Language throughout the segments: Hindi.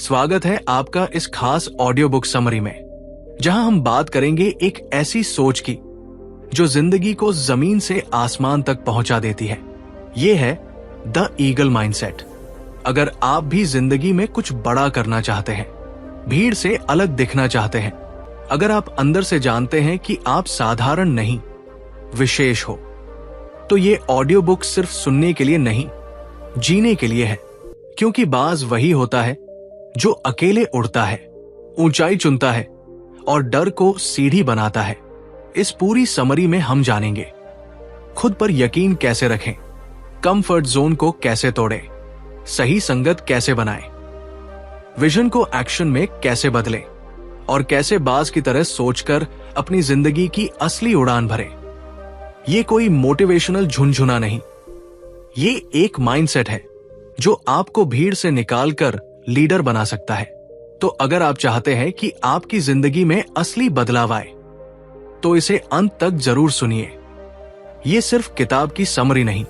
स्वागत है आपका इस खास ऑडियो बुक समरी में, जहां हम बात करेंगे एक ऐसी सोच की जो जिंदगी को जमीन से आसमान तक पहुंचा देती है। ये है द ईगल माइंडसेट। अगर आप भी जिंदगी में कुछ बड़ा करना चाहते हैं, भीड़ से अलग दिखना चाहते हैं, अगर आप अंदर से जानते हैं कि आप साधारण नहीं, विशेष हो, तो ये ऑडियो बुक सिर्फ सुनने के लिए नहीं, जीने के लिए है। क्योंकि बाज वही होता है जो अकेले उड़ता है, ऊंचाई चुनता है और डर को सीढ़ी बनाता है। इस पूरी समरी में हम जानेंगे खुद पर यकीन कैसे रखें, कंफर्ट जोन को कैसे तोड़ें, सही संगत कैसे बनाएं, विजन को एक्शन में कैसे बदलें और कैसे बाज की तरह सोचकर अपनी जिंदगी की असली उड़ान भरें। ये कोई मोटिवेशनल झुनझुना नहीं, ये एक माइंडसेट है जो आपको भीड़ से निकालकर लीडर बना सकता है। तो अगर आप चाहते हैं कि आपकी जिंदगी में असली बदलाव आए, तो इसे अंत तक जरूर सुनिए। ये सिर्फ किताब की समरी नहीं,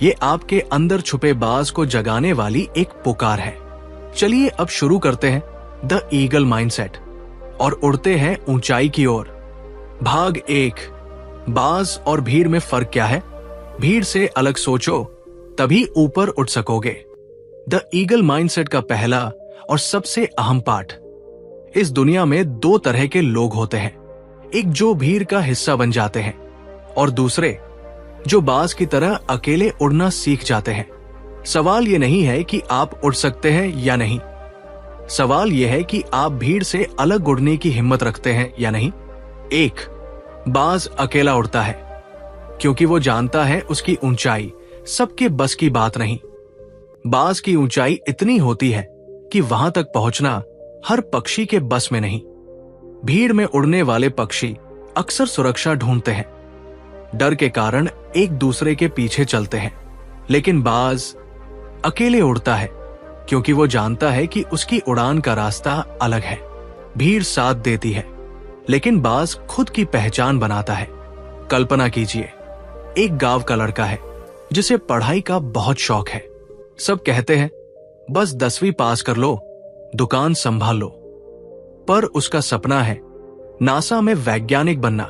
ये आपके अंदर छुपे बाज को जगाने वाली एक पुकार है। चलिए अब शुरू करते हैं द ईगल माइंडसेट और उड़ते हैं ऊंचाई की ओर। भाग 1, बाज और भीड़ में फर्क क्या है। भीड़ से अलग सोचो, तभी ऊपर उठ सकोगे। द ईगल माइंडसेट का पहला और सबसे अहम पाठ। इस दुनिया में दो तरह के लोग होते हैं, एक जो भीड़ का हिस्सा बन जाते हैं और दूसरे जो बाज की तरह अकेले उड़ना सीख जाते हैं। सवाल यह नहीं है कि आप उड़ सकते हैं या नहीं, सवाल यह है कि आप भीड़ से अलग उड़ने की हिम्मत रखते हैं या नहीं। एक बाज अकेला उड़ता है क्योंकि वो जानता है उसकी ऊंचाई सबके बस की बात नहीं। बाज की ऊंचाई इतनी होती है कि वहां तक पहुंचना हर पक्षी के बस में नहीं। भीड़ में उड़ने वाले पक्षी अक्सर सुरक्षा ढूंढते हैं, डर के कारण एक दूसरे के पीछे चलते हैं। लेकिन बाज अकेले उड़ता है क्योंकि वो जानता है कि उसकी उड़ान का रास्ता अलग है। भीड़ साथ देती है, लेकिन बाज खुद की पहचान बनाता है। कल्पना कीजिए, एक गांव का लड़का है जिसे पढ़ाई का बहुत शौक है। सब कहते हैं बस 10वीं पास कर लो, दुकान संभाल लो। पर उसका सपना है नासा में वैज्ञानिक बनना।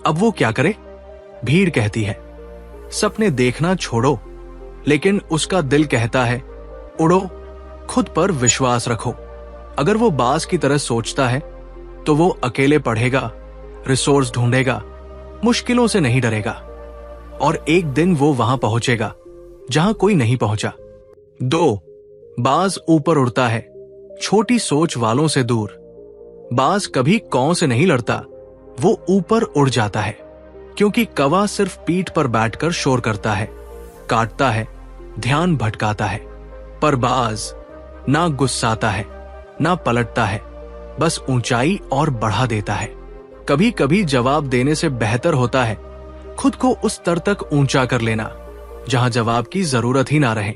अब वो क्या करे? भीड़ कहती है सपने देखना छोड़ो, लेकिन उसका दिल कहता है उड़ो, खुद पर विश्वास रखो। अगर वो बाज की तरह सोचता है तो वो अकेले पढ़ेगा, रिसोर्स ढूंढेगा, मुश्किलों से नहीं डरेगा और एक दिन वो वहां पहुंचेगा जहां कोई नहीं पहुंचा। 2 बाज ऊपर उड़ता है, छोटी सोच वालों से दूर। बाज कभी कौं से नहीं लड़ता, वो ऊपर उड़ जाता है क्योंकि कौवा सिर्फ पीठ पर बैठकर शोर करता है, काटता है, ध्यान भटकाता है। पर बाज ना गुस्साता है, ना पलटता है, बस ऊंचाई और बढ़ा देता है। कभी कभी जवाब देने से बेहतर होता है खुद को उस स्तर तक ऊंचा कर लेना जहां जवाब की जरूरत ही ना रहे।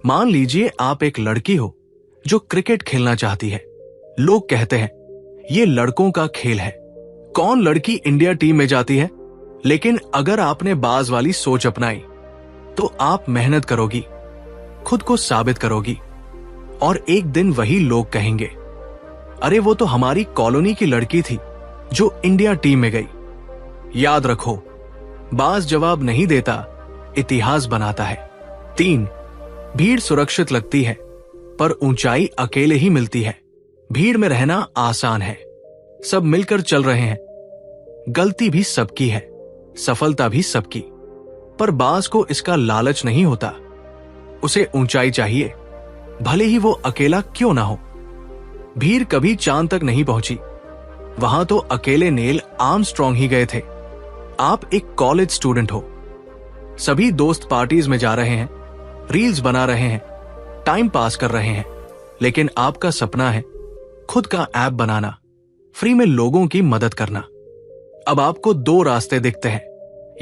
मान लीजिए आप एक लड़की हो जो क्रिकेट खेलना चाहती है। लोग कहते हैं ये लड़कों का खेल है, कौन लड़की इंडिया टीम में जाती है। लेकिन अगर आपने बाज वाली सोच अपनाई तो आप मेहनत करोगी, खुद को साबित करोगी और एक दिन वही लोग कहेंगे अरे वो तो हमारी कॉलोनी की लड़की थी जो इंडिया टीम में गई। याद रखो, बाज जवाब नहीं देता, इतिहास बनाता है। 3 भीड़ सुरक्षित लगती है, पर ऊंचाई अकेले ही मिलती है। भीड़ में रहना आसान है, सब मिलकर चल रहे हैं, गलती भी सबकी है, सफलता भी सबकी। पर बाज को इसका लालच नहीं होता, उसे ऊंचाई चाहिए, भले ही वो अकेला क्यों ना हो। भीड़ कभी चांद तक नहीं पहुंची, वहां तो अकेले नील आर्मस्ट्रॉन्ग ही गए थे। आप एक कॉलेज स्टूडेंट हो, सभी दोस्त पार्टीज में जा रहे हैं, रील्स बना रहे हैं, टाइम पास कर रहे हैं, लेकिन आपका सपना है खुद का ऐप बनाना, फ्री में लोगों की मदद करना। अब आपको 2 रास्ते दिखते हैं,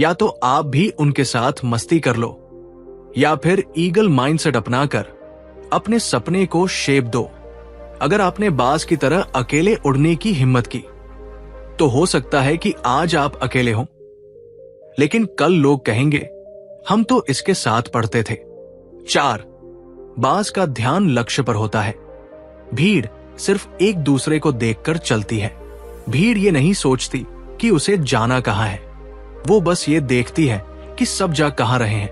या तो आप भी उनके साथ मस्ती कर लो, या फिर ईगल माइंडसेट अपनाकर अपने सपने को शेप दो। अगर आपने बाज की तरह अकेले उड़ने की हिम्मत की, तो हो सकता है कि आज आप अकेले हो, लेकिन कल लोग कहेंगे हम तो इसके साथ पढ़ते थे। 4 बाज का ध्यान लक्ष्य पर होता है, भीड़ सिर्फ एक दूसरे को देखकर चलती है। भीड़ ये नहीं सोचती कि उसे जाना कहाँ है, वो बस ये देखती है कि सब जा कहाँ रहे हैं।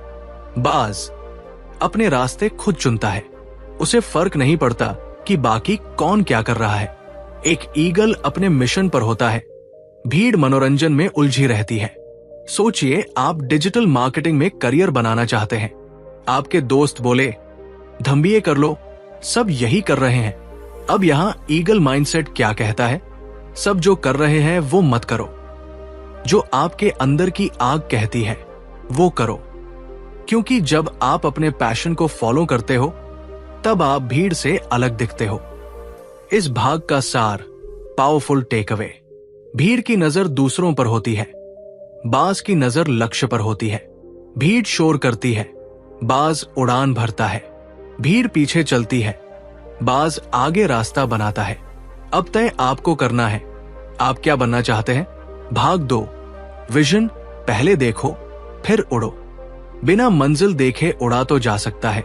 बाज अपने रास्ते खुद चुनता है, उसे फर्क नहीं पड़ता कि बाकी कौन क्या कर रहा है। एक ईगल अपने मिशन पर होता है, भीड़ मनोरंजन में उलझी रहती है। सोचिए, आप डिजिटल मार्केटिंग में करियर बनाना चाहते हैं। आपके दोस्त बोले, धम्बीए कर लो, सब यही कर रहे हैं। अब यहां ईगल माइंडसेट क्या कहता है? सब जो कर रहे हैं वो मत करो, जो आपके अंदर की आग कहती है वो करो। क्योंकि जब आप अपने पैशन को फॉलो करते हो तब आप भीड़ से अलग दिखते हो। इस भाग का सार, पावरफुल टेक अवे। भीड़ की नजर दूसरों पर होती है, बाज की नजर लक्ष्य पर होती है। भीड़ शोर करती है, बाज उड़ान भरता है। भीड़ पीछे चलती है, बाज आगे रास्ता बनाता है। अब तय आपको करना है, आप क्या बनना चाहते हैं? भाग 2, विजन। पहले देखो फिर उड़ो। बिना मंजिल देखे उड़ा तो जा सकता है,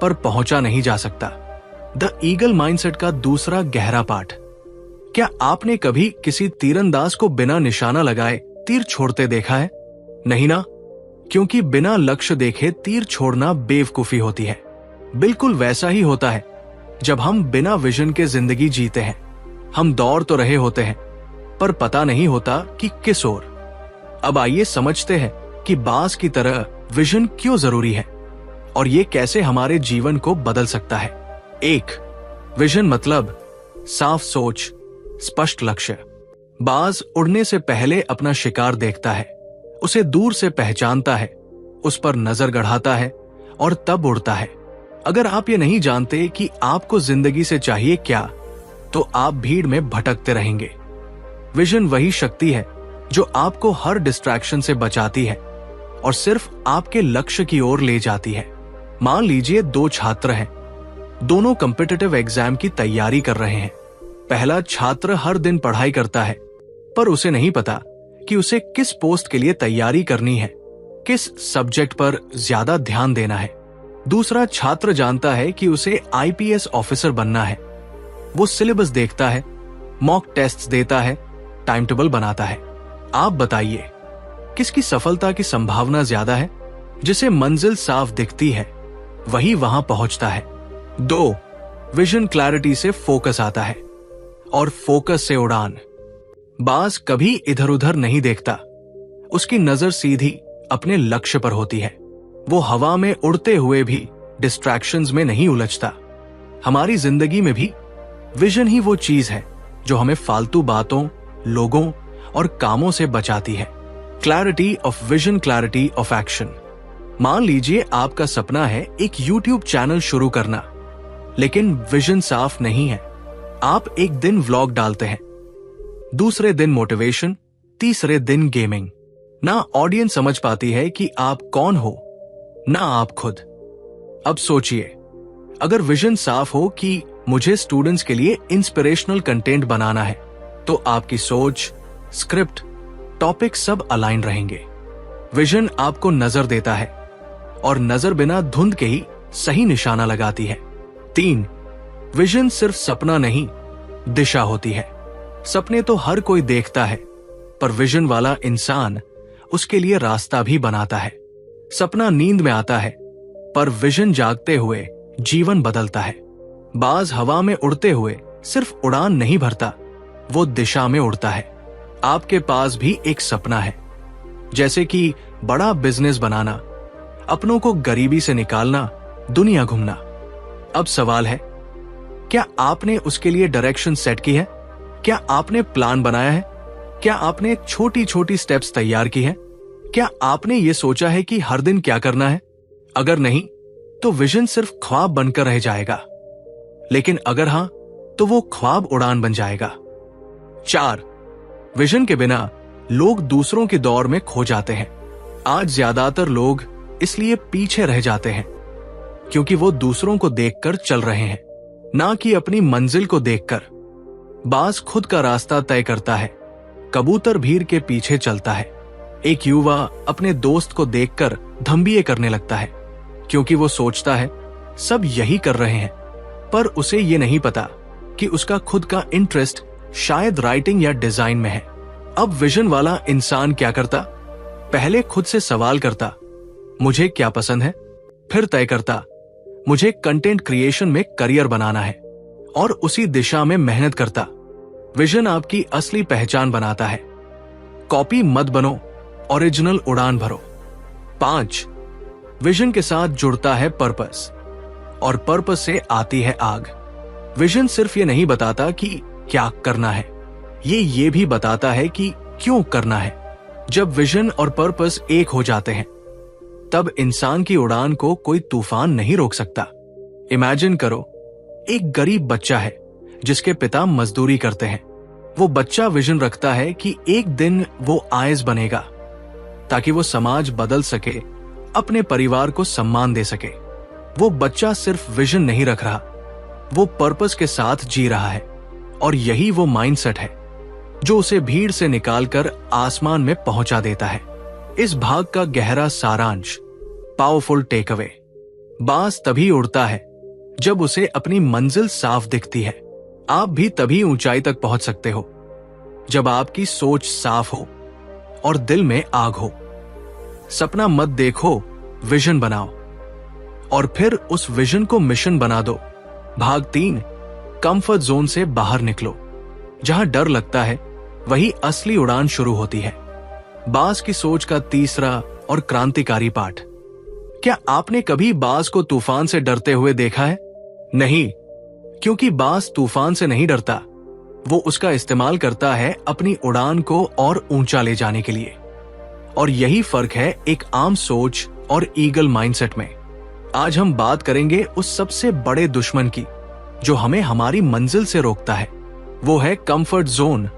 पर पहुंचा नहीं जा सकता। द ईगल माइंडसेट का दूसरा गहरा पाठ। क्या आपने कभी किसी तीरंदाज को बिना निशाना लगाए तीर छोड़ते देखा है? नहीं ना, क्योंकि बिना लक्ष्य देखे तीर छोड़ना बेवकूफी होती है। बिल्कुल वैसा ही होता है जब हम बिना विजन के जिंदगी जीते हैं। हम दौड़ तो रहे होते हैं, पर पता नहीं होता कि किस ओर। अब आइए समझते हैं कि बाज की तरह विजन क्यों जरूरी है और ये कैसे हमारे जीवन को बदल सकता है। 1. विजन मतलब साफ सोच, स्पष्ट लक्ष्य। बाज उड़ने से पहले अपना शिकार देखता है, उसे दूर से पहचानता है, उस पर नजर गढ़ाता है और तब उड़ता है। अगर आप ये नहीं जानते कि आपको जिंदगी से चाहिए क्या, तो आप भीड़ में भटकते रहेंगे। विजन वही शक्ति है जो आपको हर डिस्ट्रैक्शन से बचाती है और सिर्फ आपके लक्ष्य की ओर ले जाती है। मान लीजिए 2 छात्र हैं, दोनों कॉम्पिटिटिव एग्जाम की तैयारी कर रहे हैं। पहला छात्र हर दिन पढ़ाई करता है, पर उसे नहीं पता कि उसे किस पोस्ट के लिए तैयारी करनी है, किस सब्जेक्ट पर ज्यादा ध्यान देना है। दूसरा छात्र जानता है कि उसे आईपीएस ऑफिसर बनना है। वो सिलेबस देखता है, मॉक टेस्ट्स देता है, टाइम टेबल बनाता है। आप बताइए, किसकी सफलता की संभावना ज्यादा है? जिसे मंजिल साफ दिखती है वही वहां पहुंचता है। 2. विजन क्लैरिटी से फोकस आता है और फोकस से उड़ान। बाज कभी इधर उधर नहीं देखता, उसकी नजर सीधी अपने लक्ष्य पर होती है। वो हवा में उड़ते हुए भी डिस्ट्रैक्शंस में नहीं उलझता। हमारी जिंदगी में भी विजन ही वो चीज है जो हमें फालतू बातों, लोगों और कामों से बचाती है। Clarity of vision, clarity of action. मान लीजिए आपका सपना है एक YouTube चैनल शुरू करना, लेकिन विजन साफ नहीं है। आप एक दिन व्लॉग डालते हैं, दूसरे दिन मोटिवेशन, तीसरे दिन गेमिंग। ना ऑडियंस समझ पाती है कि आप कौन हो, ना आप खुद। अब सोचिए, अगर विजन साफ हो कि मुझे स्टूडेंट्स के लिए इंस्पिरेशनल कंटेंट बनाना है, तो आपकी सोच, स्क्रिप्ट, टॉपिक सब अलाइन रहेंगे। विजन आपको नजर देता है और नजर बिना धुंध के ही सही निशाना लगाती है। 3. विजन सिर्फ सपना नहीं, दिशा होती है। सपने तो हर कोई देखता है, पर विजन वाला इंसान उसके लिए रास्ता भी बनाता है। सपना नींद में आता है, पर विजन जागते हुए जीवन बदलता है। बाज हवा में उड़ते हुए सिर्फ उड़ान नहीं भरता, वो दिशा में उड़ता है। आपके पास भी एक सपना है, जैसे कि बड़ा बिजनेस बनाना, अपनों को गरीबी से निकालना, दुनिया घूमना। अब सवाल है, क्या आपने उसके लिए डायरेक्शन सेट की है? क्या आपने प्लान बनाया है? क्या आपने छोटी छोटी स्टेप्स तैयार की है? क्या आपने ये सोचा है कि हर दिन क्या करना है? अगर नहीं, तो विजन सिर्फ ख्वाब बनकर रह जाएगा। लेकिन अगर हां, तो वो ख्वाब उड़ान बन जाएगा। 4. विजन के बिना लोग दूसरों की दौड़ में खो जाते हैं। आज ज्यादातर लोग इसलिए पीछे रह जाते हैं क्योंकि वो दूसरों को देखकर चल रहे हैं, ना कि अपनी मंजिल को देखकर। बाज खुद का रास्ता तय करता है, कबूतर भीड़ के पीछे चलता है। एक युवा अपने दोस्त को देखकर धम्बीए करने लगता है क्योंकि वो सोचता है सब यही कर रहे हैं, पर उसे ये नहीं पता कि उसका खुद का इंटरेस्ट शायद राइटिंग या डिजाइन में है। अब विजन वाला इंसान क्या करता? पहले खुद से सवाल करता, मुझे क्या पसंद है? फिर तय करता, मुझे कंटेंट क्रिएशन में करियर बनाना है, और उसी दिशा में मेहनत करता। विजन आपकी असली पहचान बनाता है। कॉपी मत बनो, ओरिजिनल उड़ान भरो। 5, विजन के साथ जुड़ता है पर्पस, और पर्पस से आती है आग। विजन सिर्फ ये नहीं बताता कि क्या करना है, ये भी बताता है कि क्यों करना है। जब विजन और पर्पस एक हो जाते हैं, तब इंसान की उड़ान को कोई तूफान नहीं रोक सकता। इमेजिन करो, एक गरीब बच्चा है जिसके पिता मजदूरी करते हैं। वो बच्चा विजन रखता है कि एक दिन वो आईएएस बनेगा, ताकि वो समाज बदल सके, अपने परिवार को सम्मान दे सके। वो बच्चा सिर्फ विजन नहीं रख रहा, वो पर्पस के साथ जी रहा है। और यही वो माइंडसेट है जो उसे भीड़ से निकालकर आसमान में पहुंचा देता है। इस भाग का गहरा सारांश, पावरफुल टेक अवे। बाज तभी उड़ता है जब उसे अपनी मंजिल साफ दिखती है। आप भी तभी ऊंचाई तक पहुंच सकते हो जब आपकी सोच साफ हो और दिल में आग हो। सपना मत देखो, विजन बनाओ, और फिर उस विजन को मिशन बना दो। भाग 3, कंफर्ट जोन से बाहर निकलो। जहां डर लगता है, वही असली उड़ान शुरू होती है। बाज की सोच का तीसरा और क्रांतिकारी पाठ। क्या आपने कभी बाज को तूफान से डरते हुए देखा है? नहीं, क्योंकि बाज तूफान से नहीं डरता, वो उसका इस्तेमाल करता है अपनी उड़ान को और ऊंचा ले जाने के लिए। और यही फर्क है एक आम सोच और ईगल माइंडसेट में। आज हम बात करेंगे उस सबसे बड़े दुश्मन की जो हमें हमारी मंजिल से रोकता है। वो है कंफर्ट जोन,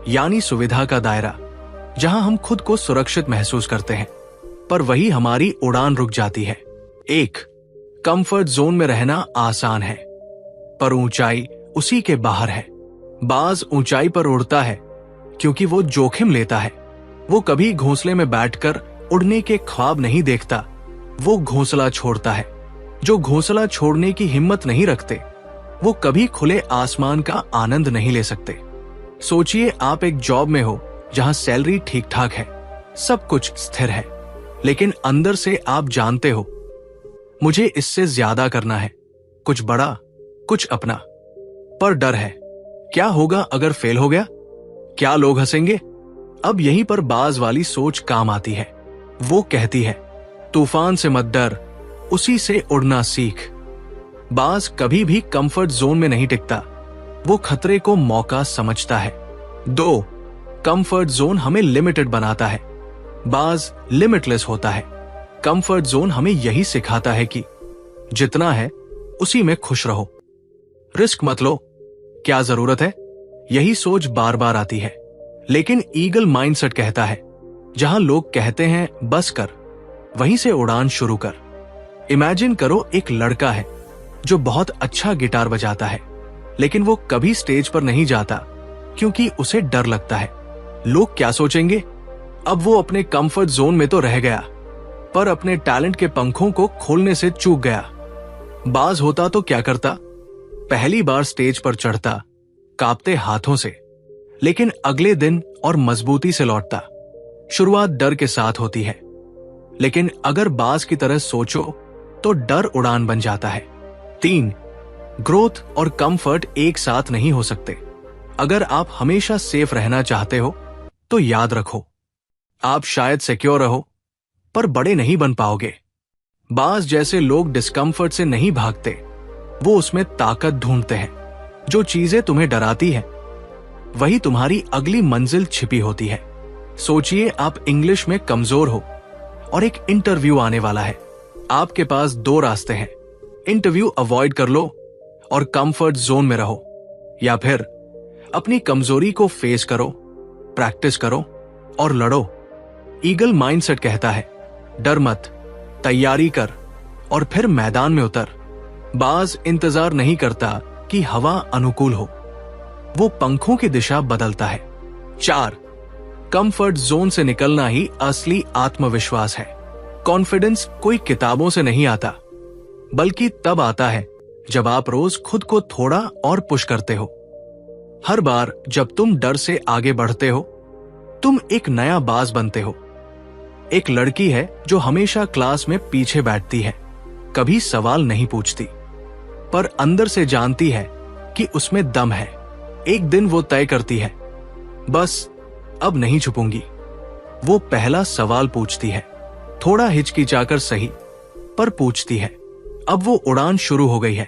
यानी सुविधा का दायरा, जहां हम खुद को सुरक्षित महसूस करते हैं, पर वही हमारी उड़ान रुक जाती है। 1, कंफर्ट जोन में रहना आसान है, पर ऊंचाई उसी के बाहर है। बाज ऊंचाई पर उड़ता है क्योंकि वो जोखिम लेता है। वो कभी घोंसले में बैठकर उड़ने के ख्वाब नहीं देखता, वो घोंसला छोड़ता है। जो घोंसला छोड़ने की हिम्मत नहीं रखते, वो कभी खुले आसमान का आनंद नहीं ले सकते। सोचिए, आप एक जॉब में हो जहां सैलरी ठीक ठाक है, सब कुछ स्थिर है, लेकिन अंदर से आप जानते हो, मुझे इससे ज्यादा करना है, कुछ बड़ा, कुछ अपना। पर डर है, क्या होगा अगर फेल हो गया? क्या लोग हंसेंगे? अब यहीं पर बाज वाली सोच काम आती है। वो कहती है, तूफान से मत डर, उसी से उड़ना सीख। बाज कभी भी कंफर्ट जोन में नहीं टिकता, वो खतरे को मौका समझता है। 2, कंफर्ट जोन हमें लिमिटेड बनाता है, बाज लिमिटलेस होता है। कंफर्ट जोन हमें यही सिखाता है कि जितना है उसी में खुश रहो, रिस्क मत लो, क्या जरूरत है? यही सोच बार बार आती है। लेकिन ईगल माइंडसेट कहता है, जहां लोग कहते हैं बस कर, वहीं से उड़ान शुरू कर। इमेजिन करो, एक लड़का है जो बहुत अच्छा गिटार बजाता है, लेकिन वो कभी स्टेज पर नहीं जाता क्योंकि उसे डर लगता है। लोग क्या सोचेंगे? अब वो अपने कंफर्ट जोन में तो रह गया, पर अपने टैलेंट के पंखों को खोलने से चूक गया। बाज होता तो क्या करता? पहली बार स्टेज पर चढ़ता, कांपते हाथों से, लेकिन अगले दिन और मजबूती से लौटता। शुरुआत डर के साथ होती है, लेकिन अगर बाज की तरह सोचो तो डर उड़ान बन जाता है। 3, ग्रोथ और कंफर्ट एक साथ नहीं हो सकते। अगर आप हमेशा सेफ रहना चाहते हो तो याद रखो, आप शायद सिक्योर रहो, पर बड़े नहीं बन पाओगे। बाज जैसे लोग डिस्कम्फर्ट से नहीं भागते, वो उसमें ताकत ढूंढते हैं। जो चीजें तुम्हें डराती हैं, वही तुम्हारी अगली मंजिल छिपी होती है। सोचिए, आप इंग्लिश में कमजोर हो और एक इंटरव्यू आने वाला है। आपके पास 2 रास्ते हैं, इंटरव्यू अवॉइड कर लो और कंफर्ट जोन में रहो, या फिर अपनी कमजोरी को फेस करो, प्रैक्टिस करो और लड़ो। ईगल माइंडसेट कहता है, डर मत, तैयारी कर और फिर मैदान में उतर। बाज इंतजार नहीं करता कि हवा अनुकूल हो, वो पंखों की दिशा बदलता है। 4, कंफर्ट जोन से निकलना ही असली आत्मविश्वास है। कॉन्फिडेंस कोई किताबों से नहीं आता, बल्कि तब आता है जब आप रोज खुद को थोड़ा और पुश करते हो। हर बार जब तुम डर से आगे बढ़ते हो, तुम एक नया बाज बनते हो। एक लड़की है जो हमेशा क्लास में पीछे बैठती है, कभी सवाल नहीं पूछती, पर अंदर से जानती है कि उसमें दम है। एक दिन वो तय करती है, बस अब नहीं छुपूंगी। वो पहला सवाल पूछती है, थोड़ा हिचकिचाकर सही, पर पूछती है। अब वो उड़ान शुरू हो गई है।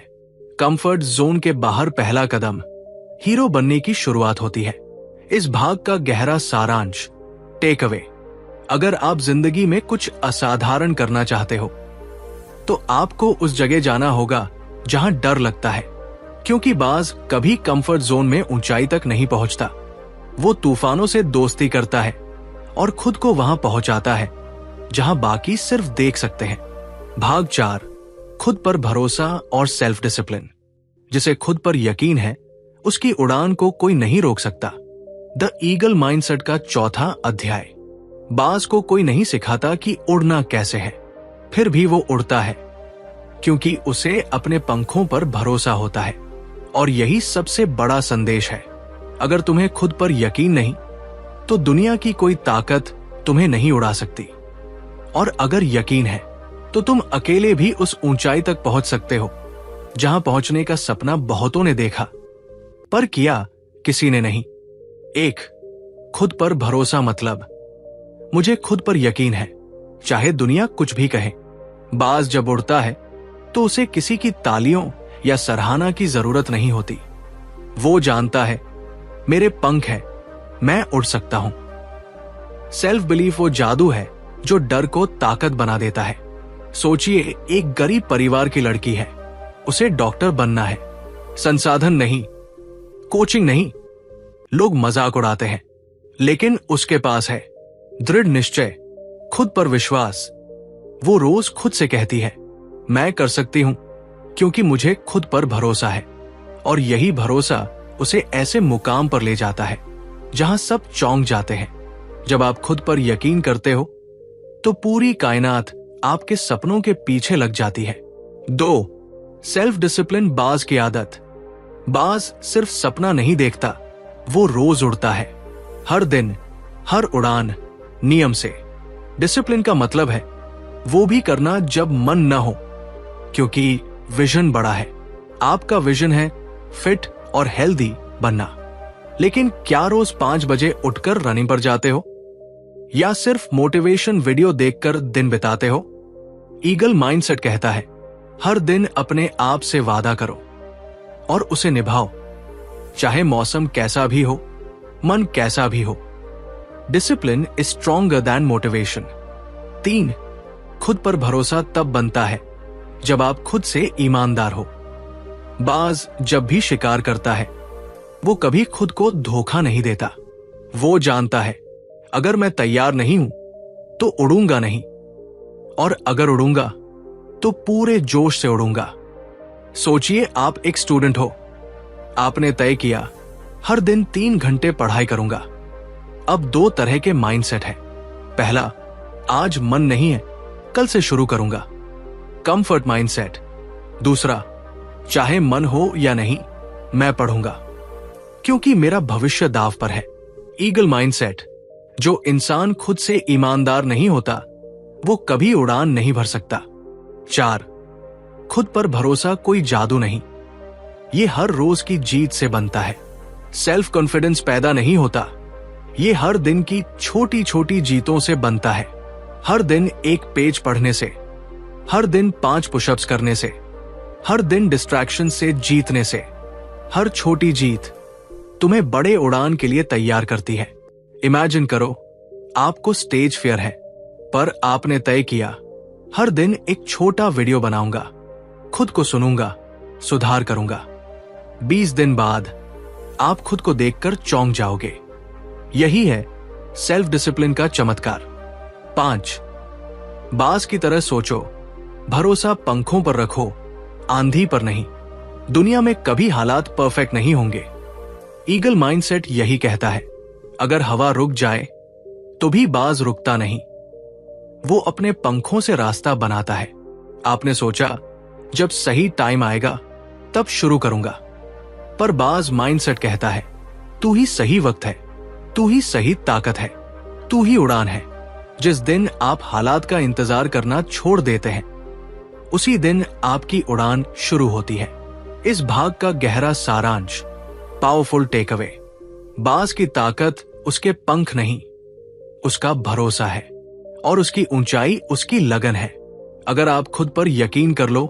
कंफर्ट जोन के बाहर पहला कदम हीरो बनने की शुरुआत होती है। इस भाग का गहरा सारांश, टेक अवे। अगर आप जिंदगी में कुछ असाधारण करना चाहते हो, तो आपको उस जगह जाना होगा जहां डर लगता है, क्योंकि बाज कभी कंफर्ट जोन में ऊंचाई तक नहीं पहुंचता। वो तूफानों से दोस्ती करता है और खुद को वहां पहुंचाता है जहां बाकी सिर्फ देख सकते हैं। भाग 4, खुद पर भरोसा और सेल्फ डिसिप्लिन। जिसे खुद पर यकीन है, उसकी उड़ान को कोई नहीं रोक सकता। द ईगल माइंडसेट का चौथा अध्याय। बाज को कोई नहीं सिखाता कि उड़ना कैसे है, फिर भी वो उड़ता है क्योंकि उसे अपने पंखों पर भरोसा होता है। और यही सबसे बड़ा संदेश है। अगर तुम्हें खुद पर यकीन नहीं, तो दुनिया की कोई ताकत तुम्हें नहीं उड़ा सकती। और अगर यकीन है, तो तुम अकेले भी उस ऊंचाई तक पहुंच सकते हो जहां पहुंचने का सपना बहुतों ने देखा, पर किया किसी ने नहीं। 1, खुद पर भरोसा। मतलब, मुझे खुद पर यकीन है, चाहे दुनिया कुछ भी कहे। बाज जब उड़ता है तो उसे किसी की तालियों या सराहना की जरूरत नहीं होती। वो जानता है, मेरे पंख हैं, मैं उड़ सकता हूं। सेल्फ बिलीफ वो जादू है जो डर को ताकत बना देता है। सोचिए, एक गरीब परिवार की लड़की है, उसे डॉक्टर बनना है। संसाधन नहीं, कोचिंग नहीं, लोग मजाक उड़ाते हैं, लेकिन उसके पास है दृढ़ निश्चय, खुद पर विश्वास। वो रोज खुद से कहती है, मैं कर सकती हूं, क्योंकि मुझे खुद पर भरोसा है। और यही भरोसा उसे ऐसे मुकाम पर ले जाता है जहां सब चौंक जाते हैं। जब आप खुद पर यकीन करते हो, तो पूरी कायनात आपके सपनों के पीछे लग जाती है। 2, सेल्फ डिसिप्लिन। बाज की आदत। बाज सिर्फ सपना नहीं देखता, वो रोज उड़ता है, हर दिन, हर उड़ान, नियम से। डिसिप्लिन का मतलब है वो भी करना जब मन न हो, क्योंकि विजन बड़ा है। आपका विजन है फिट और हेल्दी बनना। लेकिन क्या रोज 5 बजे उठकर रनिंग पर जाते हो, या सिर्फ मोटिवेशन वीडियो देखकर दिन बिताते हो? ईगल माइंडसेट कहता है, हर दिन अपने आप से वादा करो और उसे निभाओ, चाहे मौसम कैसा भी हो, मन कैसा भी हो। Discipline is stronger than motivation. 3, खुद पर भरोसा तब बनता है जब आप खुद से ईमानदार हो। बाज जब भी शिकार करता है, वो कभी खुद को धोखा नहीं देता। वो जानता है, अगर मैं तैयार नहीं हूं तो उड़ूंगा नहीं, और अगर उड़ूंगा तो पूरे जोश से उड़ूंगा। सोचिए, आप एक स्टूडेंट हो, आपने तय किया हर दिन 3 घंटे पढ़ाई करूंगा। अब 2 तरह के माइंडसेट है। पहला, आज मन नहीं है, कल से शुरू करूंगा, कंफर्ट माइंडसेट। दूसरा, चाहे मन हो या नहीं, मैं पढ़ूंगा, क्योंकि मेरा भविष्य दाव पर है, ईगल माइंडसेट। जो इंसान खुद से ईमानदार नहीं होता, वो कभी उड़ान नहीं भर सकता। 4, खुद पर भरोसा कोई जादू नहीं, ये हर रोज की जीत से बनता है। सेल्फ कॉन्फिडेंस पैदा नहीं होता, ये हर दिन की छोटी छोटी जीतों से बनता है। हर दिन एक पेज पढ़ने से, हर दिन 5 पुशअप्स करने से, हर दिन डिस्ट्रैक्शन से जीतने से। हर छोटी जीत तुम्हें बड़े उड़ान के लिए तैयार करती है। इमेजिन करो, आपको स्टेज फियर है, पर आपने तय किया, हर दिन एक छोटा वीडियो बनाऊंगा, खुद को सुनूंगा, सुधार करूंगा। 20 दिन बाद आप खुद को देखकर चौंक जाओगे। यही है सेल्फ डिसिप्लिन का चमत्कार। 5, बाज की तरह सोचो, भरोसा पंखों पर रखो, आंधी पर नहीं। दुनिया में कभी हालात परफेक्ट नहीं होंगे। ईगल माइंडसेट यही कहता है, अगर हवा रुक जाए तो भी बाज रुकता नहीं, वो अपने पंखों से रास्ता बनाता है। आपने सोचा, जब सही टाइम आएगा तब शुरू करूंगा। पर बाज माइंडसेट कहता है, तू ही सही वक्त है, तू ही सही ताकत है, तू ही उड़ान है। जिस दिन आप हालात का इंतजार करना छोड़ देते हैं, उसी दिन आपकी उड़ान शुरू होती है। इस भाग का गहरा सारांश, पावरफुल टेक अवे। बाज की ताकत उसके पंख नहीं, उसका भरोसा है, और उसकी ऊंचाई उसकी लगन है। अगर आप खुद पर यकीन कर लो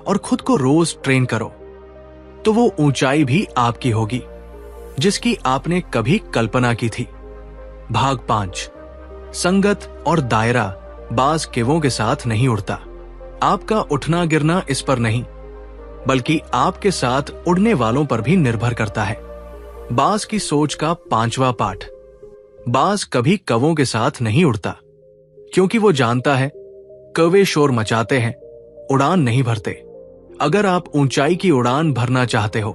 और खुद को रोज ट्रेन करो, तो वो ऊंचाई भी आपकी होगी जिसकी आपने कभी कल्पना की थी। भाग 5, संगत और दायरा। बाज किवों के साथ नहीं उड़ता। आपका उठना गिरना इस पर नहीं, बल्कि आपके साथ उड़ने वालों पर भी निर्भर करता है। बाज की सोच का 5वां पाठ। बाज कभी कवों के साथ नहीं उड़ता, क्योंकि वो जानता है कौवे शोर मचाते हैं, उड़ान नहीं भरते। अगर आप ऊंचाई की उड़ान भरना चाहते हो,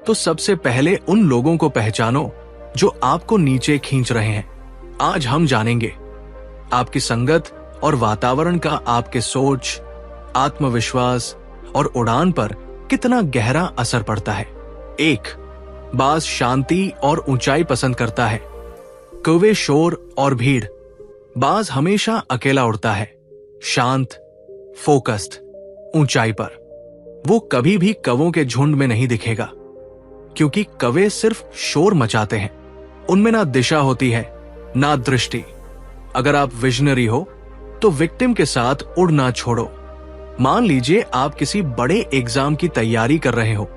तो सबसे पहले उन लोगों को पहचानो जो आपको नीचे खींच रहे हैं। आज हम जानेंगे आपकी संगत और वातावरण का आपके सोच, आत्मविश्वास और उड़ान पर कितना गहरा असर पड़ता है। 1. बाज शांति और ऊंचाई पसंद करता है, कौवे शोर और भीड़। बाज हमेशा अकेला उड़ता है, शांत, फोकस्ड, ऊंचाई पर। वो कभी भी कवों के झुंड में नहीं दिखेगा, क्योंकि कौवे सिर्फ शोर मचाते हैं। उनमें ना दिशा होती है, ना दृष्टि। अगर आप विजनरी हो, तो विक्टिम के साथ उड़ना छोड़ो। मान लीजिए आप किसी बड़े एग्जाम की तैयारी कर रहे हो,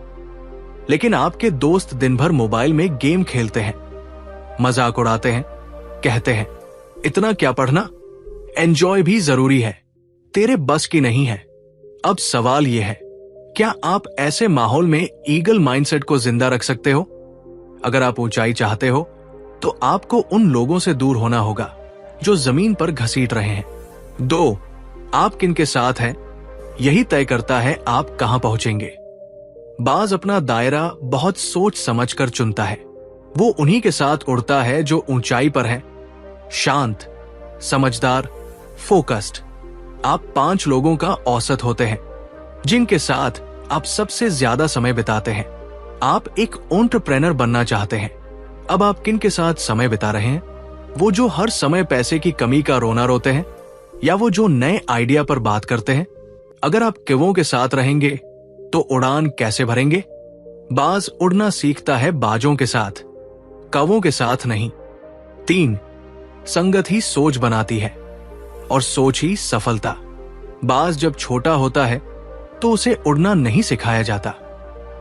लेकिन आपके दोस्त दिन भर मोबाइल में गेम खेलते हैं, मजाक उड़ाते हैं, कहते हैं इतना क्या पढ़ना, एंजॉय भी जरूरी है, तेरे बस की नहीं है। अब सवाल यह है, क्या आप ऐसे माहौल में ईगल माइंडसेट को जिंदा रख सकते हो? अगर आप ऊंचाई चाहते हो, तो आपको उन लोगों से दूर होना होगा जो जमीन पर घसीट रहे हैं। 2. आप किनके साथ हैं, यही तय करता है आप कहां पहुंचेंगे। बाज अपना दायरा बहुत सोच समझ कर चुनता है। वो उन्हीं के साथ उड़ता है जो ऊंचाई पर है, शांत, समझदार, फोकस्ड। आप 5 लोगों का औसत होते हैं जिनके साथ आप सबसे ज्यादा समय बिताते हैं। आप एक एंटरप्रेन्योर बनना चाहते हैं। अब आप किन के साथ समय बिता रहे हैं? वो जो हर समय पैसे की कमी का रोना रोते हैं, या वो जो नए आइडिया पर बात करते हैं? अगर आप किवों के साथ रहेंगे, तो उड़ान कैसे भरेंगे? बाज उड़ना सीखता है बाजों के साथ, कौवों के साथ नहीं। 3. संगत ही सोच बनाती है, और सोच ही सफलता। बाज जब छोटा होता है, तो उसे उड़ना नहीं सिखाया जाता।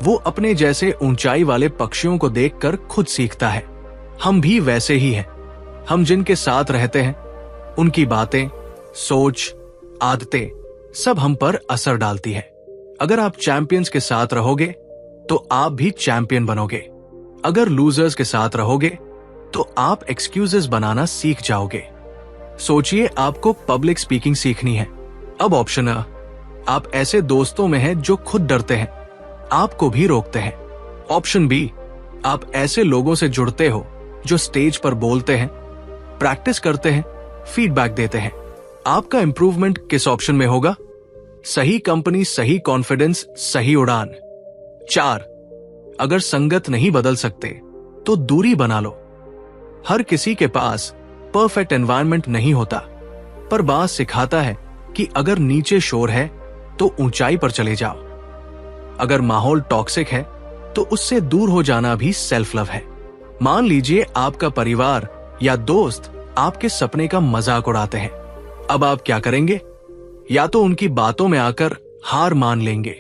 वो अपने जैसे ऊंचाई वाले पक्षियों को देखकर खुद सीखता है। हम भी वैसे ही हैं। हम जिनके साथ रहते हैं, उनकी बातें, सोच, आदतें सब हम पर असर डालती है। अगर आप चैंपियंस के साथ रहोगे, तो आप भी चैंपियन बनोगे। अगर लूजर्स के साथ रहोगे, तो आप एक्सक्यूजेस बनाना सीख जाओगे। सोचिए, आपको पब्लिक स्पीकिंग सीखनी है। अब ऑप्शन A, आप ऐसे दोस्तों में हैं जो खुद डरते हैं, आपको भी रोकते हैं। ऑप्शन B, आप ऐसे लोगों से जुड़ते हो जो स्टेज पर बोलते हैं, प्रैक्टिस करते हैं, फीडबैक देते हैं। आपका इंप्रूवमेंट किस ऑप्शन में होगा? सही कंपनी, सही कॉन्फिडेंस, सही उड़ान। 4. अगर संगत नहीं बदल सकते, तो दूरी बना लो। हर किसी के पास परफेक्ट एनवायरनमेंट नहीं होता, पर बाज सिखाता है कि अगर नीचे शोर है, तो ऊंचाई पर चले जाओ। अगर माहौल टॉक्सिक है, तो उससे दूर हो जाना भी सेल्फ लव है। मान लीजिए आपका परिवार या दोस्त आपके सपने का मजाक उड़ाते हैं। अब आप क्या करेंगे? या तो उनकी बातों में आकर हार मान लेंगे,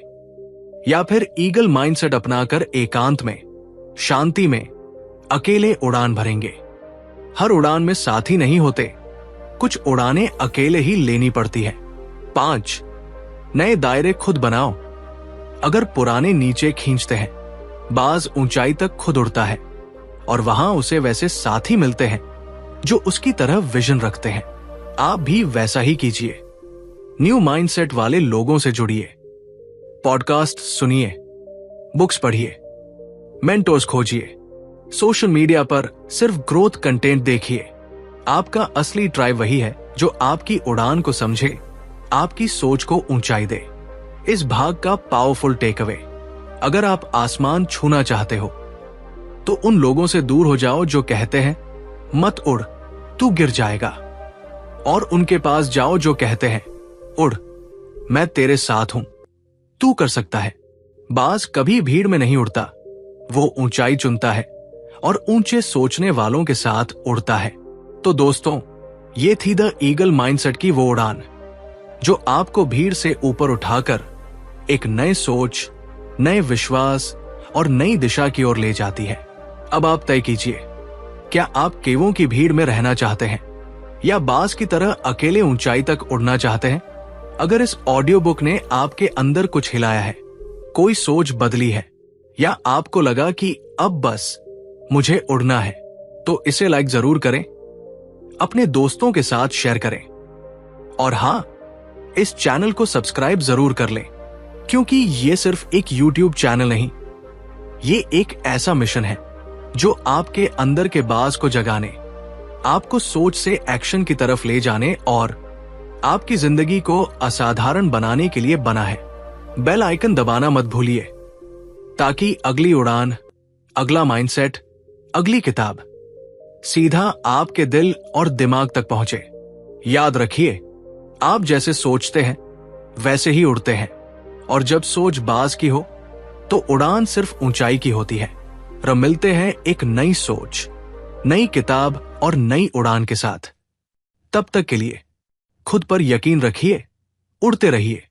या फिर ईगल माइंडसेट अपनाकर एकांत में, शांति में, अकेले उड़ान भरेंगे। हर उड़ान में साथी नहीं होते, कुछ उड़ानें अकेले ही लेनी पड़ती है। 5. नए दायरे खुद बनाओ। अगर पुराने नीचे खींचते हैं, बाज ऊंचाई तक खुद उड़ता है, और वहां उसे वैसे साथी मिलते हैं जो उसकी तरह विजन रखते हैं। आप भी वैसा ही कीजिए। न्यू माइंडसेट वाले लोगों से जुड़िए, पॉडकास्ट सुनिए, बुक्स पढ़िए, मेंटोर्स खोजिए, सोशल मीडिया पर सिर्फ ग्रोथ कंटेंट देखिए। आपका असली ट्राइब वही है जो आपकी उड़ान को समझे, आपकी सोच को ऊंचाई दे। इस भाग का पावरफुल टेक अवे: अगर आप आसमान छूना चाहते हो तो उन लोगों से दूर हो जाओ जो कहते हैं मत उड़, तू गिर जाएगा, और उनके पास जाओ जो कहते हैं उड़, मैं तेरे साथ हूं, तू कर सकता है। बाज कभी भीड़ में नहीं उड़ता, वो ऊंचाई चुनता है और ऊंचे सोचने वालों के साथ उड़ता है। तो दोस्तों, ये थी द ईगल माइंडसेट की वो उड़ान जो आपको भीड़ से ऊपर उठाकर एक नए सोच, नए विश्वास और नई दिशा की ओर ले जाती है। अब आप तय कीजिए, क्या आप केवों की भीड़ में रहना चाहते हैं या बाज की तरह अकेले ऊंचाई तक उड़ना चाहते हैं? अगर इस ऑडियो बुक ने आपके अंदर कुछ हिलाया है, कोई सोच बदली है, या आपको लगा कि अब बस मुझे उड़ना है, तो इसे लाइक जरूर करें, अपने दोस्तों के साथ शेयर करें, और हां, इस चैनल को सब्सक्राइब जरूर कर लें, क्योंकि ये सिर्फ एक यूट्यूब चैनल नहीं, ये एक ऐसा मिशन है जो आपके अंदर के बाज को जगाने, आपको सोच से एक्शन की तरफ ले जाने और आपकी जिंदगी को असाधारण बनाने के लिए बना है। बेल आइकन दबाना मत भूलिए ताकि अगली उड़ान, अगला माइंडसेट, अगली किताब सीधा आपके दिल और दिमाग तक पहुंचे। याद रखिए, आप जैसे सोचते हैं वैसे ही उड़ते हैं, और जब सोच बाज की हो तो उड़ान सिर्फ ऊंचाई की होती है। और मिलते हैं एक नई सोच, नई किताब और नई उड़ान के साथ। तब तक के लिए खुद पर यकीन रखिए, उड़ते रहिए।